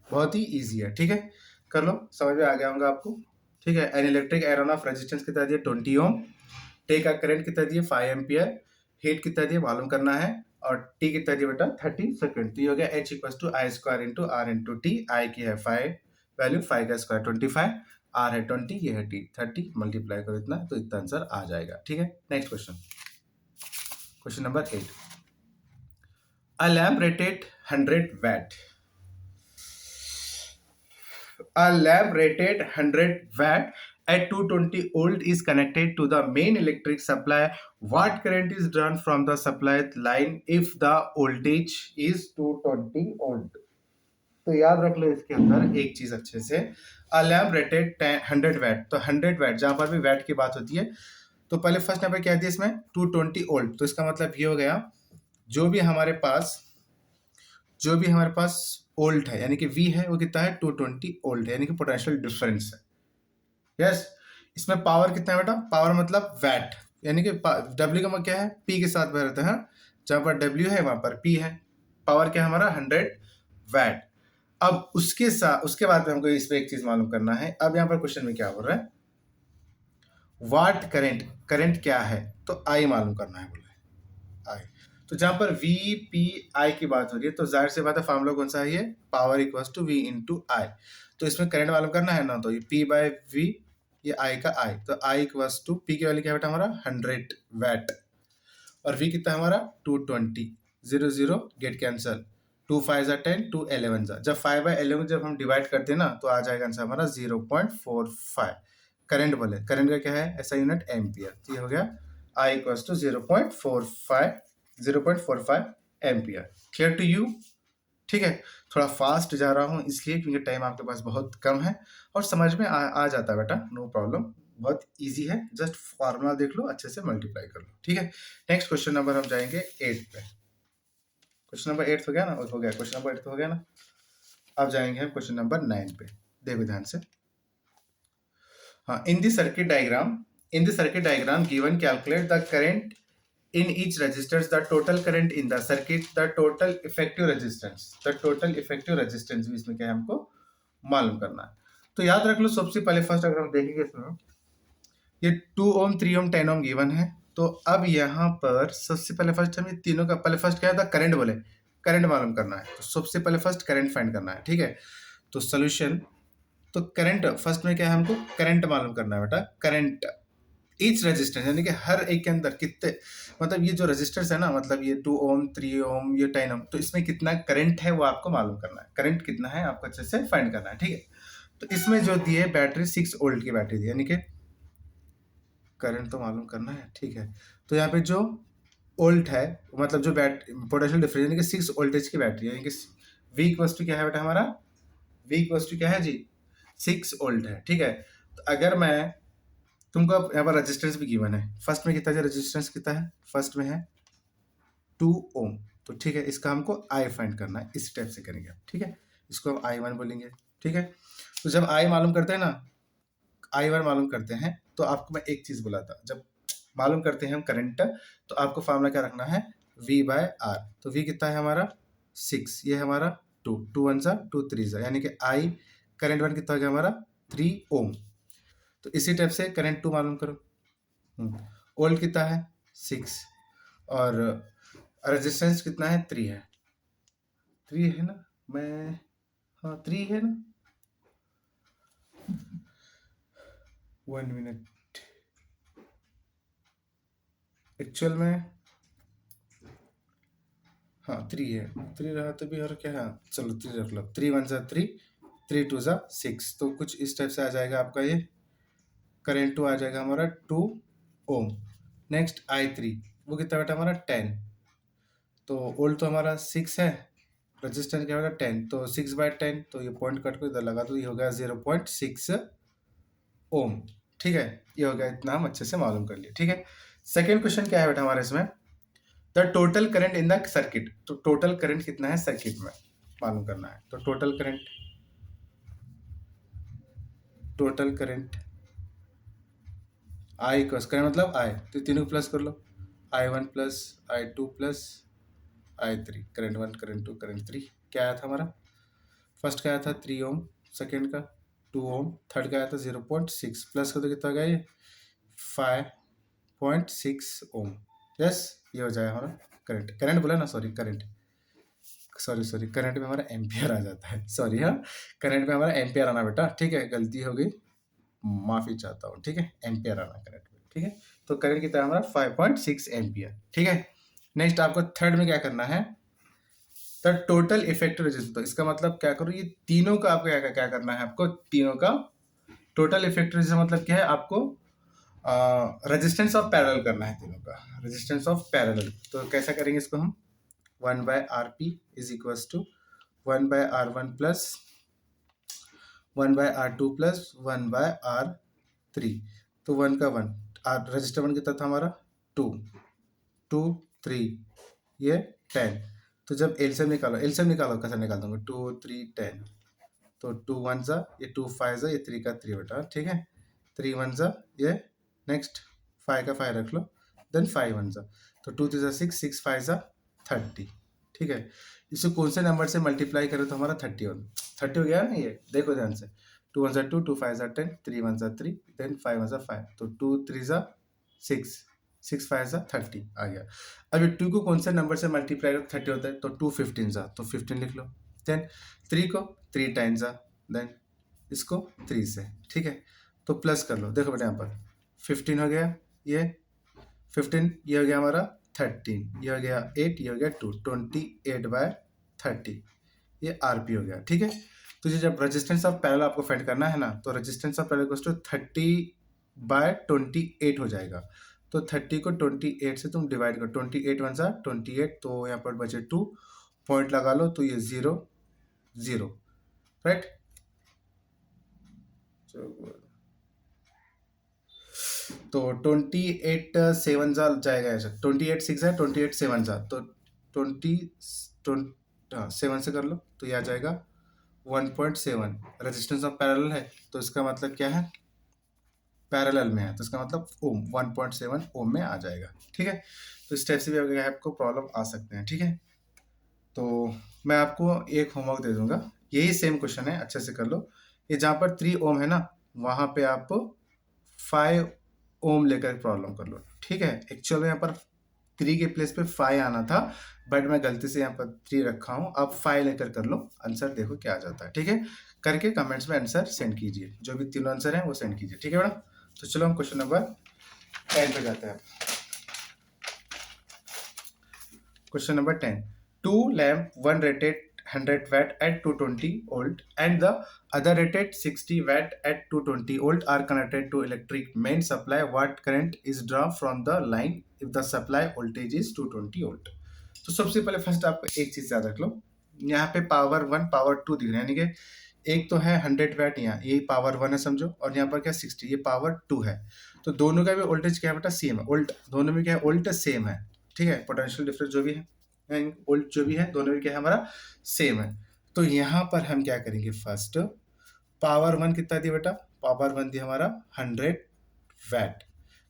बहुत ही इजी है, ठीक है, कर लो, समझ में आ गया होगा आपको। ठीक है, N electric iron of resistance कितना दिया 20 ओम, टे का करंट कितना दिया 5 एम्पियर, हीट कितना दिया मालूम करना है, और टी कितना दिया बेटा 30 सेकंड। तो ये हो गया H equal to I square into R into T. I की है 5 वैल्यू, 5 का स्क्वायर 25, आर है 20, ये है टी 30, मल्टीप्लाई करो इतना, तो इतना आंसर आ जाएगा। ठीक है, next question, question number 8। A lamp rated 100 watt, a lamp rated 100 watt at 220 volt is connected to the main electric supply. What current is drawn from the supply line if the voltage is 220 volt? तो याद रख लो इसके अंदर एक चीज अच्छे से, अ लैम्प रेटेड 100 वैट, तो 100 वैट जहां पर भी वैट की बात होती है, तो पहले फर्स्ट यहाँ पे क्या दिया इसमें 220 वोल्ट, तो इसका मतलब ये हो गया जो भी हमारे पास वोल्ट है, यानी कि V है वो कितना है 220 वोल्ट है, यानी कि पोटेंशियल डिफरेंस है। यस, इसमें पावर कितना है बेटा, पावर मतलब वैट, यानी कि W का मतलब क्या है P के साथ में रहता है, जहां पर W है वहां पर P है, पावर क्या है हमारा 100 वैट। अब उसके बाद में हमको इस पे एक चीज मालूम करना है। अब यहाँ पर क्वेश्चन में क्या बोल रहा है, वाट करंट क्या है, तो आई मालूम करना है बोला है, आई। तो जहां पर V P I की बात हो रही है, तो जाहिर सी बात है फॉर्मूला कौन सा है, ये power equals to V into I. तो इसमें करंट मालूम करना है ना, तो ये P बाय V, ये I का I, तो I इक्वल्स टू P की वैल्यू क्या बेटा हमारा 100 वैट, और V कितना हमारा 220, 0 0 गेट कैंसल, 2 5 जा 10, 2 11 जा, जब 5 बाय 11 जब हम डिवाइड करते हैं ना, तो आ जाएगा आंसर हमारा 0.45। करंट बोले, करंट का क्या है ऐसा यूनिट एम्पियर, तो ये हो गया I equals to 0.45 ampere. Clear to you? ठीक है, थोड़ा फास्ट जा रहा हूँ इसलिए क्योंकि टाइम आपके पास बहुत कम है, और समझ में आ जाता है बेटा, नो प्रॉब्लम, बहुत इजी है, जस्ट फार्मूला देख लो, अच्छे से मल्टीप्लाई कर लो। ठीक है, नेक्स्ट क्वेश्चन नंबर हम जाएंगे 8 पे। क्वेश्चन नंबर 8 हो गया ना, हो गया क्वेश्चन नंबर 8 हो गया ना। अब जाएंगे हम क्वेश्चन नंबर 9 पे, देखो ध्यान से। हाँ, इन the circuit diagram given calculate the current in each resistors, the total current in the circuit, the total effective resistance भी इसमें क्या है हमको मालूम करना है। तो याद रख लो, सबसे पहले फर्स्ट अगर हम देखेंगे इसमें, ये 2 ओम 3 ओम 10 ओम गिवन है, तो अब यहाँ पर सबसे पहले फर्स्ट हम ये तीनों का पहले फर्स्ट क्या था, करंट बोले, करंट मालूम करना है, तो सबसे पहले फर्स्ट करंट फाइंड करना है। ठीक है, तो सोल्यूशन, तो करंट फर्स्ट में क्या है हमको करंट मालूम करना है बेटा, करंट ईच रेजिस्टेंस, यानी कि हर एक के अंदर कितने, मतलब ये जो रेजिस्टेंस है ना, मतलब ये 2 ओम 3 ओम ये 10 ओम, तो इसमें कितना करंट है वो आपको मालूम करना है, करंट कितना है आपको अच्छे से फाइंड करना है। ठीक है, तो इसमें जो दिए बैटरी 6 वोल्ट की बैटरी दी, यानी कि करंट तो मालूम करना है। ठीक है, तो यहाँ पे जो वोल्ट है मतलब जो पोटेंशियल डिफरेंस, यानी कि 6 वोल्टेज की बैटरी, यानी कि V इक्वल्स टू क्या है बेटा हमारा, V इक्वल्स टू क्या है जी 6 वोल्ट है। ठीक है, तो अगर मैं तुमको अब यहाँ पर रेजिस्टेंस भी गिवन है, फर्स्ट में कितना है रेजिस्टेंस कितना है, फर्स्ट में है 2 ओम, तो ठीक है इसका हमको आई फाइंड करना है, इस टाइप से करेंगे। ठीक है, इसको हम I1 बोलेंगे। ठीक है, तो जब I मालूम करते हैं ना, I1 मालूम करते हैं, तो आपको मैं एक चीज बोला था, जब मालूम करते हैं हम करंट, तो आपको फार्मूला क्या रखना है V बाय R। तो V कितना है हमारा 6, ये है हमारा 2, 2 1 जा 2 3 जा, यानी कि I करंट 1 कितना हो गया हमारा 3 ओम। तो इसी टाइप से करंट 2 मालूम करो, वोल्ट कितना है 6, और रेजिस्टेंस कितना है 3 है, 3 है ना, मैं हाँ 3 है ना, 1 मिनट, एक्चुअल में हाँ 3 है, 3 रहा तो भी और क्या है, चलो 3 रख लो, 3 1 जा 3, 3 2 जा 6, तो कुछ इस टाइप से आ जाएगा आपका, ये करंट 2 आ जाएगा हमारा 2 ओम। नेक्स्ट I3 वो कितना बेटा हमारा 10, तो ओल्ड तो हमारा 6 है, रेजिस्टेंस क्या होगा 10, तो 6/10, तो ये पॉइंट कट को इधर लगा तो ये हो गया 0.6 ओम। ठीक है, ये हो गया, इतना हम अच्छे से मालूम कर लिए। ठीक है, सेकेंड क्वेश्चन क्या है बेटा हमारे इसमें, the total current in the circuit. तो टोटल करंट कितना है सर्किट में मालूम करना है। तो टोटल करंट आई क्रॉस करें मतलब आई, तो तीनों प्लस कर लो, I1 plus I2 plus I3, current 1 current 2 current 3। क्या आया था हमारा, फर्स्ट का आया था 3 ओम, सेकेंड का 2 ओम, थर्ड का आया था 0.6, प्लस का तो कितना गया ये 5.6 ओम। यस, ये हो जाएगा हमारा करंट। करंट बोला ना, सॉरी करंट, सॉरी करंट में हमारा एम्पियर आ जाता है, सॉरी। हाँ, करंट में हमारा एम्पियर आना बेटा, ठीक है, गलती हो गई, माफी चाहता हूँ। ठीक है, एम्पियर आना करंट में। ठीक है, तो करंट कितना हमारा 5.6 एम्पियर। ठीक है, नेक्स्ट आपको थर्ड में क्या करना है, द टोटल इफेक्टिव रेजिस्टेंस। तो इसका मतलब क्या करो, ये तीनों का आपको क्या करना है, आपको तीनों का टोटल इफेक्टिव रेजिस्टेंस मतलब क्या है, आपको रेजिस्टेंस ऑफ पैरेलल करना है तीनों का, रेजिस्टेंस ऑफ पैरेलल। तो कैसा करेंगे इसको हम, 1/RP is equals to 1/R1 plus 1/R2 plus 1/R3। तो 1 का 1, रजिस्टर 1 कितना था हमारा 2, 2 3, ये 10। तो जब एलसीएम निकालो कैसे निकाल दूंगा, 2 3 10, तो 2 1 जा, ये 2 5 जा, ये 3 का 3 बेटा। ठीक है, 3 1 जा, ये नेक्स्ट 5 का 5 रख लो, देन 5 1 जा, तो 2 3 जा 6, 6 5 जा 30। ठीक है, इसको कौन से नंबर से मल्टीप्लाई करें तो हमारा 30 हो गया ना, ये देखो ध्यान से, 2 1 जा 2, 2 5 जा 10, 3 1 जा 3, देन 5 1 जा 5, तो 2 3 जा 6, 6 5 जा 30 आ गया। अब ये 2 को कौन से नंबर से मल्टीप्लाई करो 30 होता है, तो 2 15 जा, तो 15 लिख लो, देन 3 को 3 टाइम्स जा, देन इसको 3 से। ठीक है, तो प्लस कर लो, देखो बेटा यहाँ पर 15 हो गया, ये 15, ये हो गया हमारा 13, ये हो गया 8, ये हो गया 2, 28/30, ये आरपी हो गया। ठीक है, तो ये जब रेजिस्टेंस ऑफ पैरेलल आपको फाइंड करना है ना, तो resistance of parallel equals to 30/28 हो जाएगा। तो 30 को 28 से तुम डिवाइड करो, 28 1 जा 28, तो यहाँ पर बचे 2, पॉइंट लगा लो, तो ये 0 0, राइट। तो 28 7 जा जाएगा ऐसा, 28 6 है, 28 7 जा, तो 7 से कर लो, तो ये आ जाएगा 1.7। रेजिस्टेंस ऑफ पैरेलल है, तो इसका मतलब क्या है, पैरेलल में है, तो इसका मतलब ओम, 1.7 ओम में आ जाएगा। ठीक है, तो इस टाइप से भी आपको प्रॉब्लम आ सकते हैं। ठीक है, तो मैं आपको एक होमवर्क दे दूंगा, यही सेम क्वेश्चन है, अच्छे से कर लो। ये जहाँ पर 3 ओम है ना, वहाँ पे आप 5 ओम लेकर प्रॉब्लम कर लो। ठीक है, एक्चुअल में यहाँ पर 3 के प्लेस पे 5 आना था, बट मैं गलती से यहाँ पर 3 रखा हूँ। अब 5 लेकर कर लो, आंसर देखो क्या आ जाता है। ठीक है, करके कमेंट्स में आंसर सेंड कीजिए, जो भी तीनों आंसर हैं वो सेंड कीजिए। ठीक है मैडम, तो चलो हम क्वेश्चन नंबर 10 पे जाते हैं। Question number 10, 2 lamp, one rated 100 watt at 220 volt and the other rated 60 watt at 220 volt are connected to electric main supply. What current is drawn from the line if the supply voltage is 220 volt? तो सबसे पहले फर्स्ट आपको एक चीज याद रख लो, यहाँ पे पावर 1 पावर 2 दिख रहे हैं, यानी कि एक तो है 100 वैट, यहाँ ये पावर 1 है समझो, और यहाँ पर क्या 60, ये पावर 2 है। तो दोनों का भी वोल्टेज क्या है बेटा, सेम है, वोल्ट दोनों में क्या है, वोल्ट सेम है। ठीक है, पोटेंशियल डिफरेंस जो भी है, वोल्ट जो भी है, दोनों में क्या है हमारा सेम है। तो यहाँ पर हम क्या करेंगे, फर्स्ट पावर 1 कितना दिया बेटा, पावर 1 दिया हमारा 100 वैट,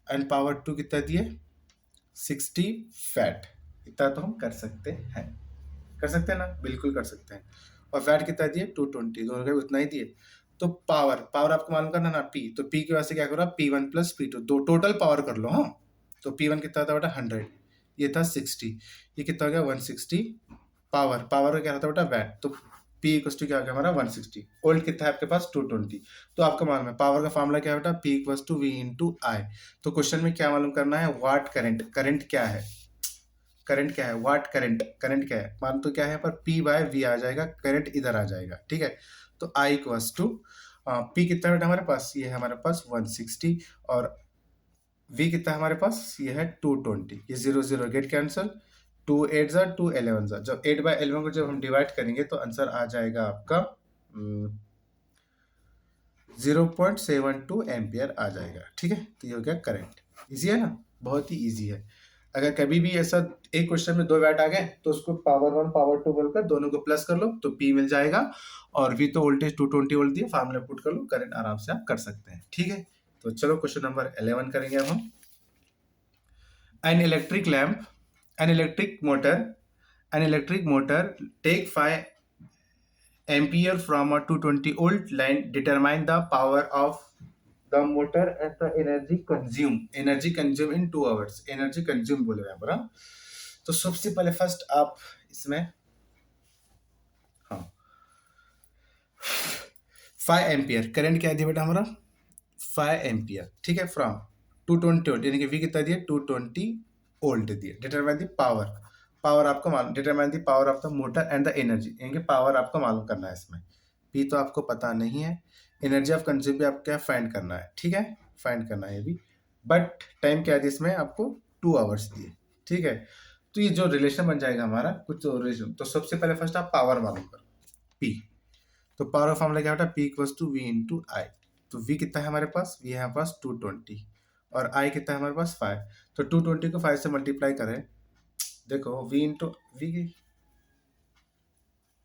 एंड पावर 2 कितना दिए 60 वैट। इतना तो हम कर सकते हैं, ना, बिल्कुल कर सकते हैं। और वैट कितना दिए 220, दोनों का उतना ही दिए। तो पावर आपको मालूम करना ना, पी, तो पी की वजह से क्या करो, P1 प्लस P2, दो टोटल पावर कर लो। हाँ, तो P1 कितना था बेटा 100, ये था 60, ये कितना हो गया 160। पावर का क्या था बेटा वैट, तो P इक्वल टू क्या हो गया हमारा 160, वोल्ट कितना है आपके पास 220। तो आपका मालूम है पावर का फॉर्मूला क्या है बेटा, P equal to V into I. तो क्वेश्चन में क्या मालूम करना है, वाट करंट, करंट क्या है, वाट करंट, क्या है, मान तो क्या है यहाँ पर P/V आ जाएगा, करंट इधर आ जाएगा। ठीक है, तो I इक्वल्स टू P कितना बेटा हमारे पास, ये है हमारे पास 160, और V कितना है हमारे पास, ये है 220, ये 0 0 गेट कैंसल, 2 8 ज़ा 2 11 ज़ा, जब 8/11 को जब हम डिवाइड करेंगे तो आंसर आ जाएगा आपका 0.72 एम्पियर आ जाएगा। ठीक है, तो ये हो गया करंट। इजी है ना, बहुत ही इजी है। अगर कभी भी ऐसा एक क्वेश्चन में 2 वाट आ गए तो उसको पावर 1 पावर 2 बोलकर दोनों को प्लस कर लो तो P मिल जाएगा, और V तो वोल्टेज 220 वोल्ट दिया, फार्मूला पुट कर लो, करंट आराम से आप कर सकते हैं। ठीक है, तो चलो क्वेश्चन नंबर 11 करेंगे अब हम। An electric lamp, an electric motor take 5 ampere from a 220 volt line, determine the power of the motor and the energy consume in 2 hours। energy consume बोले यहाँ पर। तो सबसे पहले फर्स्ट आप इसमें, हाँ, 5 एम्पियर करंट क्या दिया बेटा हमारा, 5 एम्पियर। ठीक है, फ्रॉम 220 वोल्ट, यानी कि वी कितना दिया 220 वोल्ट दिया। डिटरमाइन द पावर आपको मालूम, determine the power of the motor and the energy, यानी कि पावर आपको मालूम करना है इसमें। पी तो आपको पता नहीं है, एनर्जी ऑफ कंज्यूम भी आपको क्या फाइंड करना है। ठीक है, फाइंड करना है ये भी, बट टाइम क्या है इसमें आपको 2 आवर्स दिए। ठीक है, तो ये जो रिलेशन बन जाएगा हमारा कुछ तो रिलेशन, तो सबसे पहले फर्स्ट आप पावर मालूम करो पी। तो पावर फॉर्मूला क्या बेटा, P equals to V into I. तो वी कितना है हमारे पास, वी है हमारे पास 220, और आई कितना है हमारे पास 5। तो 220 को 5 से मल्टीप्लाई करें, देखो वी इंटू वी की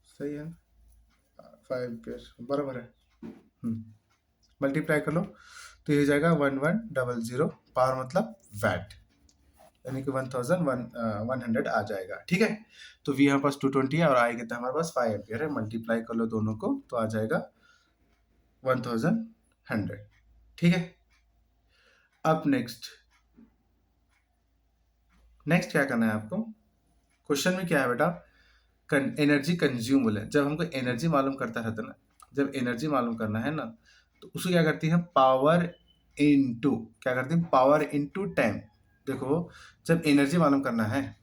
सही है 5 बराबर है, मल्टीप्लाई कर लो तो ये हो जाएगा 1100, पावर मतलब वैट, यानी कि 1100 आ जाएगा। ठीक है, तो वी हमारे पास 220 है और आई कितना हमारे पास 5 एम्पियर है, मल्टीप्लाई कर लो दोनों को तो आ जाएगा 1100। ठीक है, अब नेक्स्ट क्या करना है आपको, क्वेश्चन में क्या है बेटा, एनर्जी कंज्यूम बोले। जब हमको एनर्जी मालूम करता रहता है ना, जब एनर्जी मालूम करना है ना तो उसको क्या करती है, पावर इनटू, क्या करते हैं, पावर इनटू टाइम। देखो जब एनर्जी मालूम करना है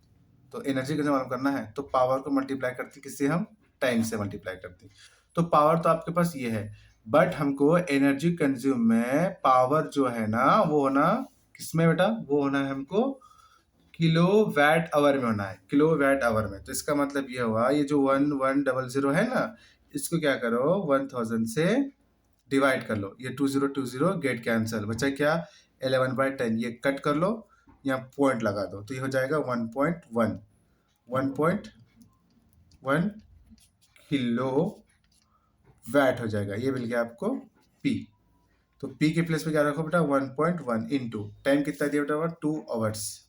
तो एनर्जी कैसे मालूम करना है, तो पावर को मल्टीप्लाई करते हैं किससे, हम टाइम से मल्टीप्लाई करते हैं। तो पावर तो आपके पास ये है, बट हमको एनर्जी कंज्यूम में पावर जो है ना वो होना किसमें बेटा, वो होना है हमको किलो वैट आवर में होना है, किलो वैट आवर में। तो इसका मतलब ये हुआ, ये जो 1100 है ना, इसको क्या करो 1000 से डिवाइड कर लो, ये 2020 गेट कैंसिल, बचा क्या 11/10, ये कट कर लो, यहाँ पॉइंट लगा दो तो ये हो जाएगा 1.1 किलो वैट हो जाएगा। ये मिल गया आपको पी। तो पी के प्लेस पे क्या रखो बेटा 1.1 इंटू टाइम कितना दिया बेटा 2 आवर्स।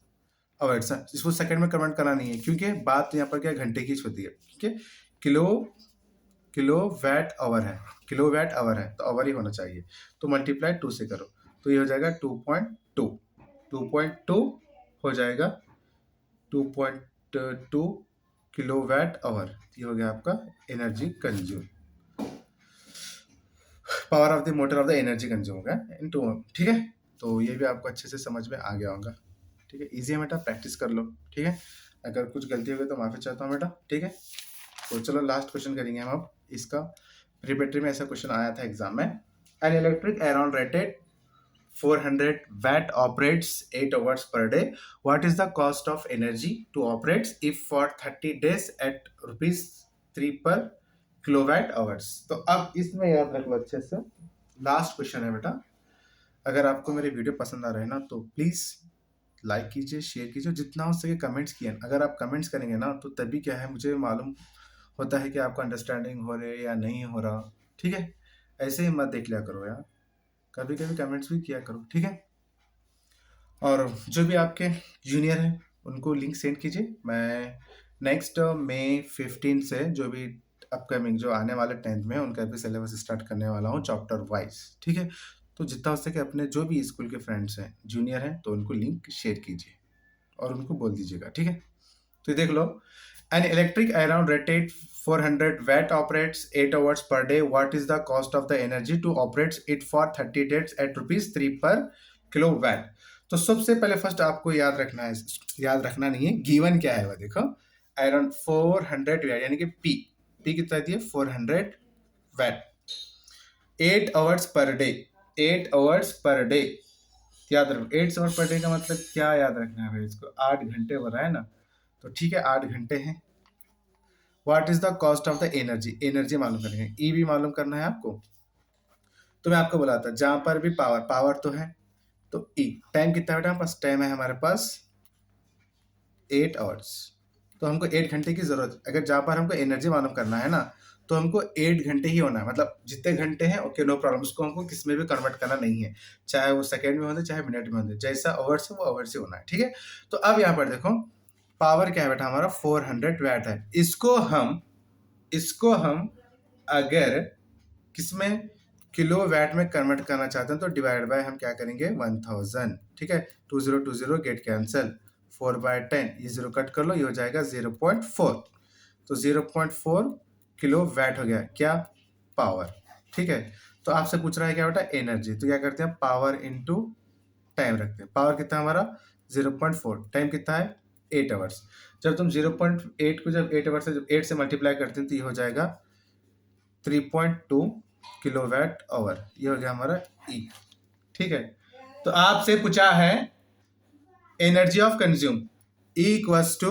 इसको सेकंड में कन्वर्ट करना नहीं है क्योंकि बात तो यहाँ पर क्या घंटे की होती है। ठीक है, किलो वैट आवर है, किलो वैट आवर है तो आवर ही होना चाहिए, तो मल्टीप्लाई 2 से करो तो ये हो जाएगा 2.2 हो जाएगा 2.2 किलो वैट आवर। ये हो गया आपका energy consume, power of the motor of the energy consume होगा इनटू। ठीक है, तो ये भी आपको अच्छे से समझ में आ गया होगा। ठीक है, इजी है बेटा, प्रैक्टिस कर लो। ठीक है, अगर कुछ गलती हो गई तो माफी चाहता हूँ बेटा। ठीक है, तो चलो लास्ट क्वेश्चन करेंगे हम अब इसका। प्रीपेटरी में ऐसा क्वेश्चन आया था एग्जाम में, N electric iron rated 400 watt operates 8 hours per day. What is the cost of energy to operate if for 30 days at ₹3 per kilowatt hours. तो अब इसमें याद रख लो अच्छे से, लास्ट क्वेश्चन है बेटा। अगर आपको मेरे वीडियो पसंद आ रहे हैं ना तो प्लीज़ लाइक कीजिए, शेयर कीजिए, जितना हो सके कमेंट्स किए। अगर आप कमेंट्स करेंगे ना तो तभी क्या है मुझे मालूम होता है कि आपका अंडरस्टैंडिंग हो रहा है या नहीं हो रहा। ठीक है, ऐसे ही मत देख लिया करो यार, कभी कभी कमेंट्स भी किया करो। ठीक है, और जो भी आपके जूनियर हैं उनको लिंक सेंड कीजिए। मैं नेक्स्ट मई 15 से जो भी अपकमिंग जो आने वाले 10th में उनका भी सिलेबस स्टार्ट करने वाला हूँ चैप्टर वाइज। ठीक है, तो जितना हो सके अपने जो भी स्कूल के फ्रेंड्स हैं जूनियर हैं तो उनको लिंक शेयर कीजिए और उनको बोल दीजिएगा। ठीक है, तो ये देख लो, an electric iron rated 400 watt operates 8 hours per day. What is the cost of the energy to operate it for 30 days at ₹3 per kilowatt? तो सबसे पहले फर्स्ट आपको याद रखना है, याद रखना नहीं है, गिवन क्या है वो देखो, आयरन 400 watt यानी कि पी कितना दिया 400 watt, 8 hours per day, 8 hours per day याद रखो। 8 hours per day का मतलब क्या याद रखना है भाई, इसको 8 घंटे हो रहा है ना, तो ठीक है 8 घंटे हैं। What is the cost of the energy, energy मालूम करेंगे, ई भी मालूम करना है आपको। तो मैं आपको बोला था जहां पर भी पावर, पावर तो है तो ई। टाइम कितना बेटा हमारे पास, टाइम है हमारे पास 8 आवर्स। तो हमको 8 घंटे की जरूरत, अगर जहां पर हमको एनर्जी मालूम करना है ना तो हमको 8 घंटे ही होना है, मतलब जितने घंटे हैं ओके नो प्रॉब्लम, उसको हमको किस में भी कन्वर्ट करना नहीं है, चाहे वो सेकंड में होते चाहे मिनट में होते, जैसा आवर्स है वो आवर्स ही होना है, ठीक है। तो अब यहाँ पर देखो पावर क्या है बेटा हमारा 400 वैट है। इसको हम अगर किसमें किलो वैट में कन्वर्ट करना चाहते हैं तो डिवाइड बाय हम क्या करेंगे 1000, ठीक है। 2020 गेट कैंसिल, 4/10 ये जीरो कट कर लो, ये हो जाएगा 0.4। तो 0.4 किलो वैट हो गया क्या, पावर, ठीक है। तो आपसे पूछ रहा है क्या बेटा एनर्जी, तो क्या करते हैं पावर इनटू टाइम रखते हैं। पावर कितना हमारा 0.4, टाइम कितना है 8 आवर्स। जब तुम 0.8 को जब 8 आवर्स से जब 8 से मल्टीप्लाई करते हैं तो ये हो जाएगा 3.2 किलोवाट आवर, ये हो गया हमारा ई, ठीक है। तो आपसे पूछा है energy of consume E equals to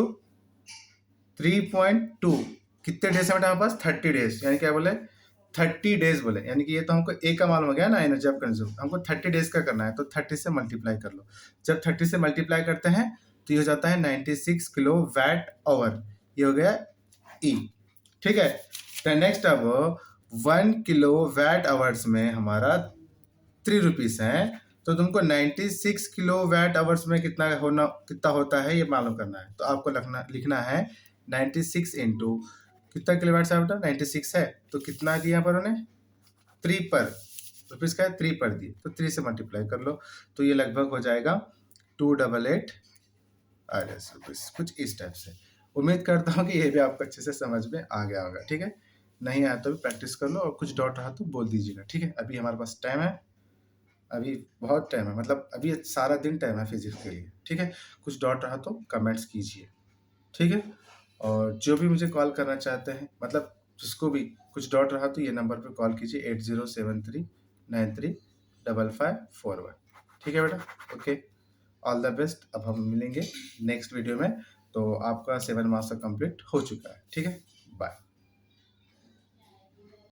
3.2, कितने डेज है बेटा हमारे पास 30 डेज, यानी क्या बोले 30 डेज बोले, यानी कि ये तो हमको ए का मालूम हो गया ना एनर्जी ऑफ कंज्यूम, हमको 30 डेज का करना है तो 30 से मल्टीप्लाई कर लो। जब 30 से मल्टीप्लाई करते हैं तो ये हो जाता है 96 किलो वैट आवर, ये हो गया ई, ठीक है। तो नेक्स्ट अब 1 किलो वैट आवर्स में हमारा 3 रुपीज है, तो तुमको 96 किलो वैट आवर्स में कितना होता है ये मालूम करना है। तो आपको लिखना है 96 इंटू कितना किलो वैट बेटा 96 है तो कितना दिया यहाँ पर उन्हें 3 पर रुपीज का है, 3 पर दिए तो 3 से मल्टीप्लाई कर लो, तो ये लगभग हो जाएगा 288 रुपीज, कुछ इस टाइप से। उम्मीद करता हूँ कि ये भी आपको अच्छे से समझ में आ गया होगा, ठीक है। नहीं आया तो भी प्रैक्टिस कर लो और कुछ डाउट रहा तो बोल दीजिएगा, ठीक है। अभी हमारे पास टाइम है, अभी बहुत टाइम है, मतलब अभी सारा दिन टाइम है फिजिक्स के लिए, ठीक है। कुछ डाउट रहा तो कमेंट्स कीजिए, ठीक है। और जो भी मुझे कॉल करना चाहते हैं, मतलब जिसको भी कुछ डाउट रहा तो ये नंबर पर कॉल कीजिए 8073935541, ठीक है बेटा, ओके। All the best. अब हम मिलेंगे नेक्स्ट वीडियो में, तो आपका 7 मार्क्स का कंप्लीट हो चुका है, ठीक है।